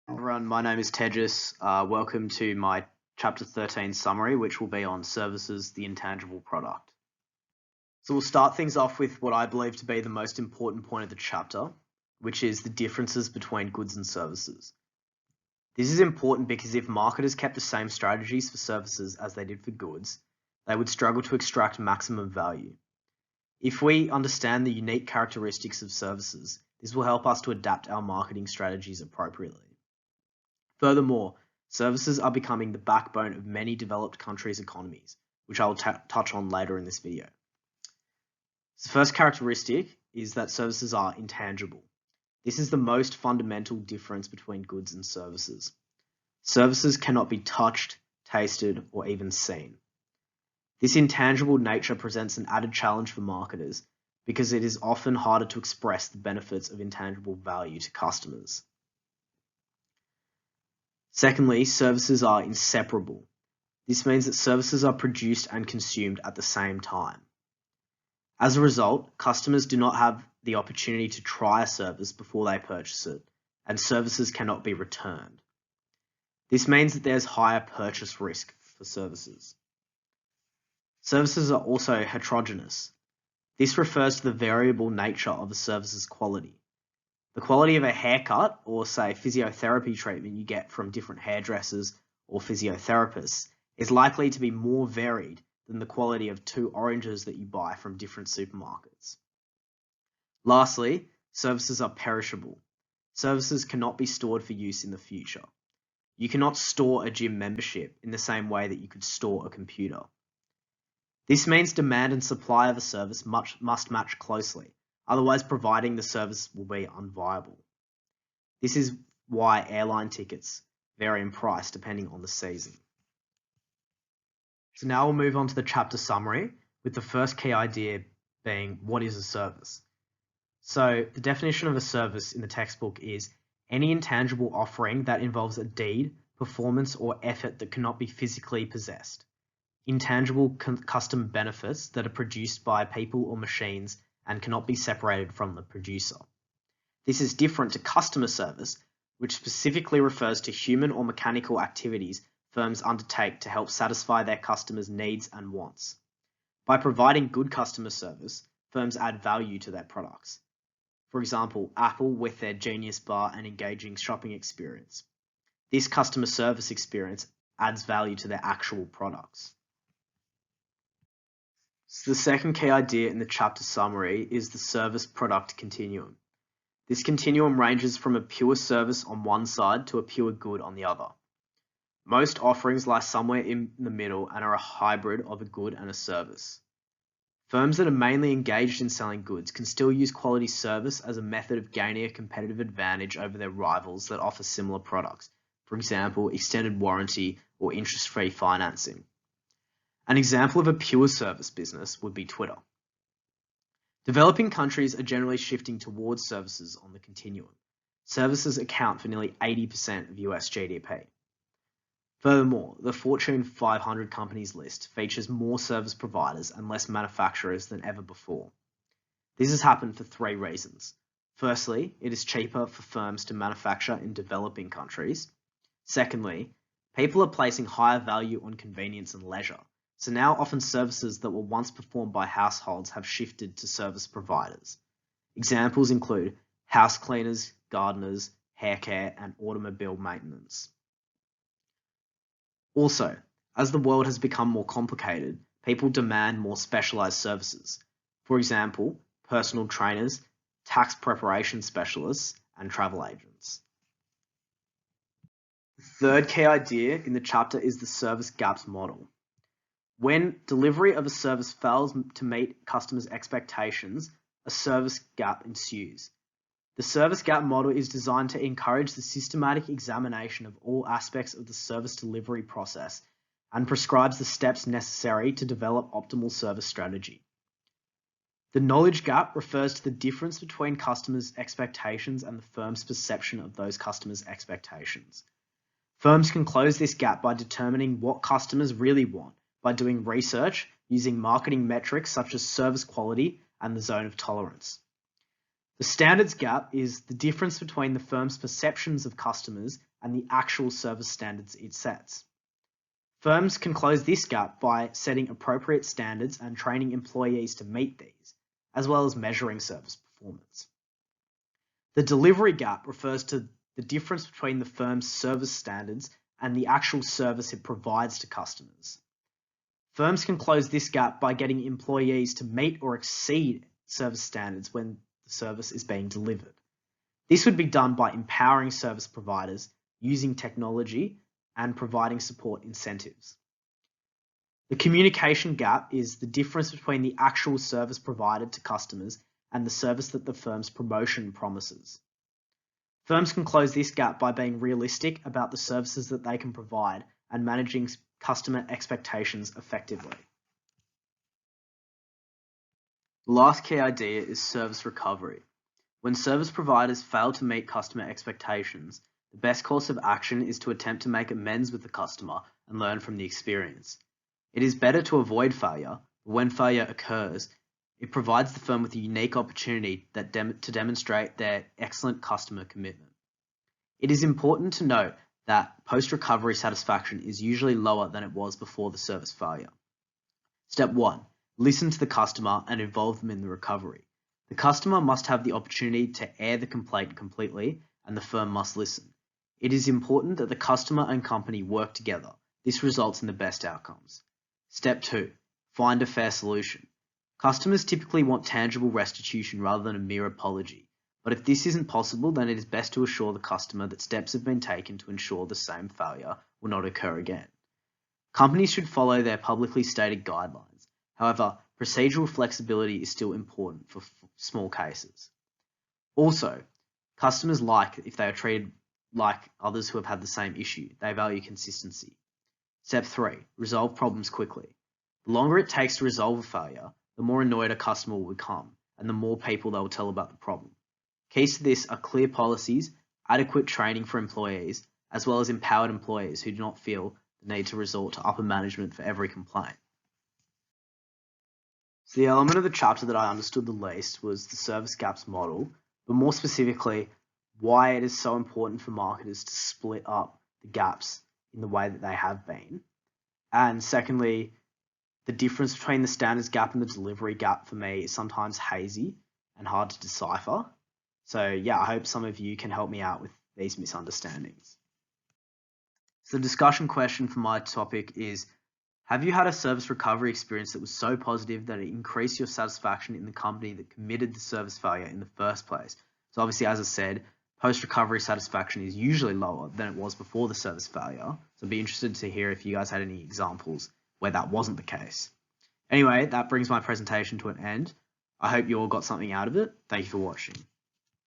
Everyone, my name is Tejas. Welcome to my Chapter 13 summary, which will be on services, the intangible product. So we'll start things off with what I believe to be the most important point of the chapter, which is the differences between goods and services. This is important because if marketers kept the same strategies for services as they did for goods, they would struggle to extract maximum value. If we understand the unique characteristics of services, this will help us to adapt our marketing strategies appropriately. Furthermore, services are becoming the backbone of many developed countries' economies, which I will touch on later in this video. The first characteristic is that services are intangible. This is the most fundamental difference between goods and services. Services cannot be touched, tasted, or even seen. This intangible nature presents an added challenge for marketers because it is often harder to express the benefits of intangible value to customers. Secondly, services are inseparable. This means that services are produced and consumed at the same time. As a result, customers do not have the opportunity to try a service before they purchase it, and services cannot be returned. This means that there's higher purchase risk for services. Services are also heterogeneous. This refers to the variable nature of a service's quality. The quality of a haircut or, say, physiotherapy treatment you get from different hairdressers or physiotherapists is likely to be more varied than the quality of 2 oranges that you buy from different supermarkets. Lastly, services are perishable. Services cannot be stored for use in the future. You cannot store a gym membership in the same way that you could store a computer. This means demand and supply of a service must match closely. Otherwise, providing the service will be unviable. This is why airline tickets vary in price depending on the season. So now we'll move on to the chapter summary, with the first key idea being what is a service. So the definition of a service in the textbook is any intangible offering that involves a deed, performance, or effort that cannot be physically possessed. Intangible custom benefits that are produced by people or machines and cannot be separated from the producer. This is different to customer service, which specifically refers to human or mechanical activities firms undertake to help satisfy their customers' needs and wants. By providing good customer service, firms add value to their products. For example, Apple with their Genius Bar and engaging shopping experience. This customer service experience adds value to their actual products. So the second key idea in the chapter summary is the service product continuum. This continuum ranges from a pure service on one side to a pure good on the other. Most offerings lie somewhere in the middle and are a hybrid of a good and a service. Firms that are mainly engaged in selling goods can still use quality service as a method of gaining a competitive advantage over their rivals that offer similar products, for example, extended warranty or interest-free financing. An example of a pure service business would be Twitter. Developing countries are generally shifting towards services on the continuum. Services account for nearly 80% of US GDP. Furthermore, the Fortune 500 companies list features more service providers and less manufacturers than ever before. This has happened for 3 reasons. Firstly, it is cheaper for firms to manufacture in developing countries. Secondly, people are placing higher value on convenience and leisure. So now often services that were once performed by households have shifted to service providers. Examples include house cleaners, gardeners, hair care, and automobile maintenance. Also, as the world has become more complicated, people demand more specialized services. For example, personal trainers, tax preparation specialists, and travel agents. The third key idea in the chapter is the service gaps model. When delivery of a service fails to meet customers' expectations, a service gap ensues. The service gap model is designed to encourage the systematic examination of all aspects of the service delivery process and prescribes the steps necessary to develop optimal service strategy. The knowledge gap refers to the difference between customers' expectations and the firm's perception of those customers' expectations. Firms can close this gap by determining what customers really want, by doing research using marketing metrics such as service quality and the zone of tolerance. The standards gap is the difference between the firm's perceptions of customers and the actual service standards it sets. Firms can close this gap by setting appropriate standards and training employees to meet these, as well as measuring service performance. The delivery gap refers to the difference between the firm's service standards and the actual service it provides to customers. Firms can close this gap by getting employees to meet or exceed service standards when the service is being delivered. This would be done by empowering service providers, using technology, and providing support incentives. The communication gap is the difference between the actual service provided to customers and the service that the firm's promotion promises. Firms can close this gap by being realistic about the services that they can provide and managing customer expectations effectively. The last key idea is service recovery. When service providers fail to meet customer expectations, the best course of action is to attempt to make amends with the customer and learn from the experience. It is better to avoid failure, but when failure occurs, it provides the firm with a unique opportunity to demonstrate their excellent customer commitment. It is important to note that post-recovery satisfaction is usually lower than it was before the service failure. Step 1. Listen to the customer and involve them in the recovery. The customer must have the opportunity to air the complaint completely, and the firm must listen. It is important that the customer and company work together. This results in the best outcomes. Step 2. Find a fair solution. Customers typically want tangible restitution rather than a mere apology. But if this isn't possible, then it is best to assure the customer that steps have been taken to ensure the same failure will not occur again. Companies should follow their publicly stated guidelines. However, procedural flexibility is still important for small cases. Also, customers like if they are treated like others who have had the same issue. They value consistency. Step 3. Resolve problems quickly. The longer it takes to resolve a failure, the more annoyed a customer will become, and the more people they will tell about the problem. Keys to this are clear policies, adequate training for employees, as well as empowered employees who do not feel the need to resort to upper management for every complaint. So the element of the chapter that I understood the least was the service gaps model, but more specifically, why it is so important for marketers to split up the gaps in the way that they have been. And secondly, the difference between the standards gap and the delivery gap for me is sometimes hazy and hard to decipher. So yeah, I hope some of you can help me out with these misunderstandings. So the discussion question for my topic is, have you had a service recovery experience that was so positive that it increased your satisfaction in the company that committed the service failure in the first place? So obviously, as I said, post-recovery satisfaction is usually lower than it was before the service failure. So I'd be interested to hear if you guys had any examples where that wasn't the case. Anyway, that brings my presentation to an end. I hope you all got something out of it. Thank you for watching.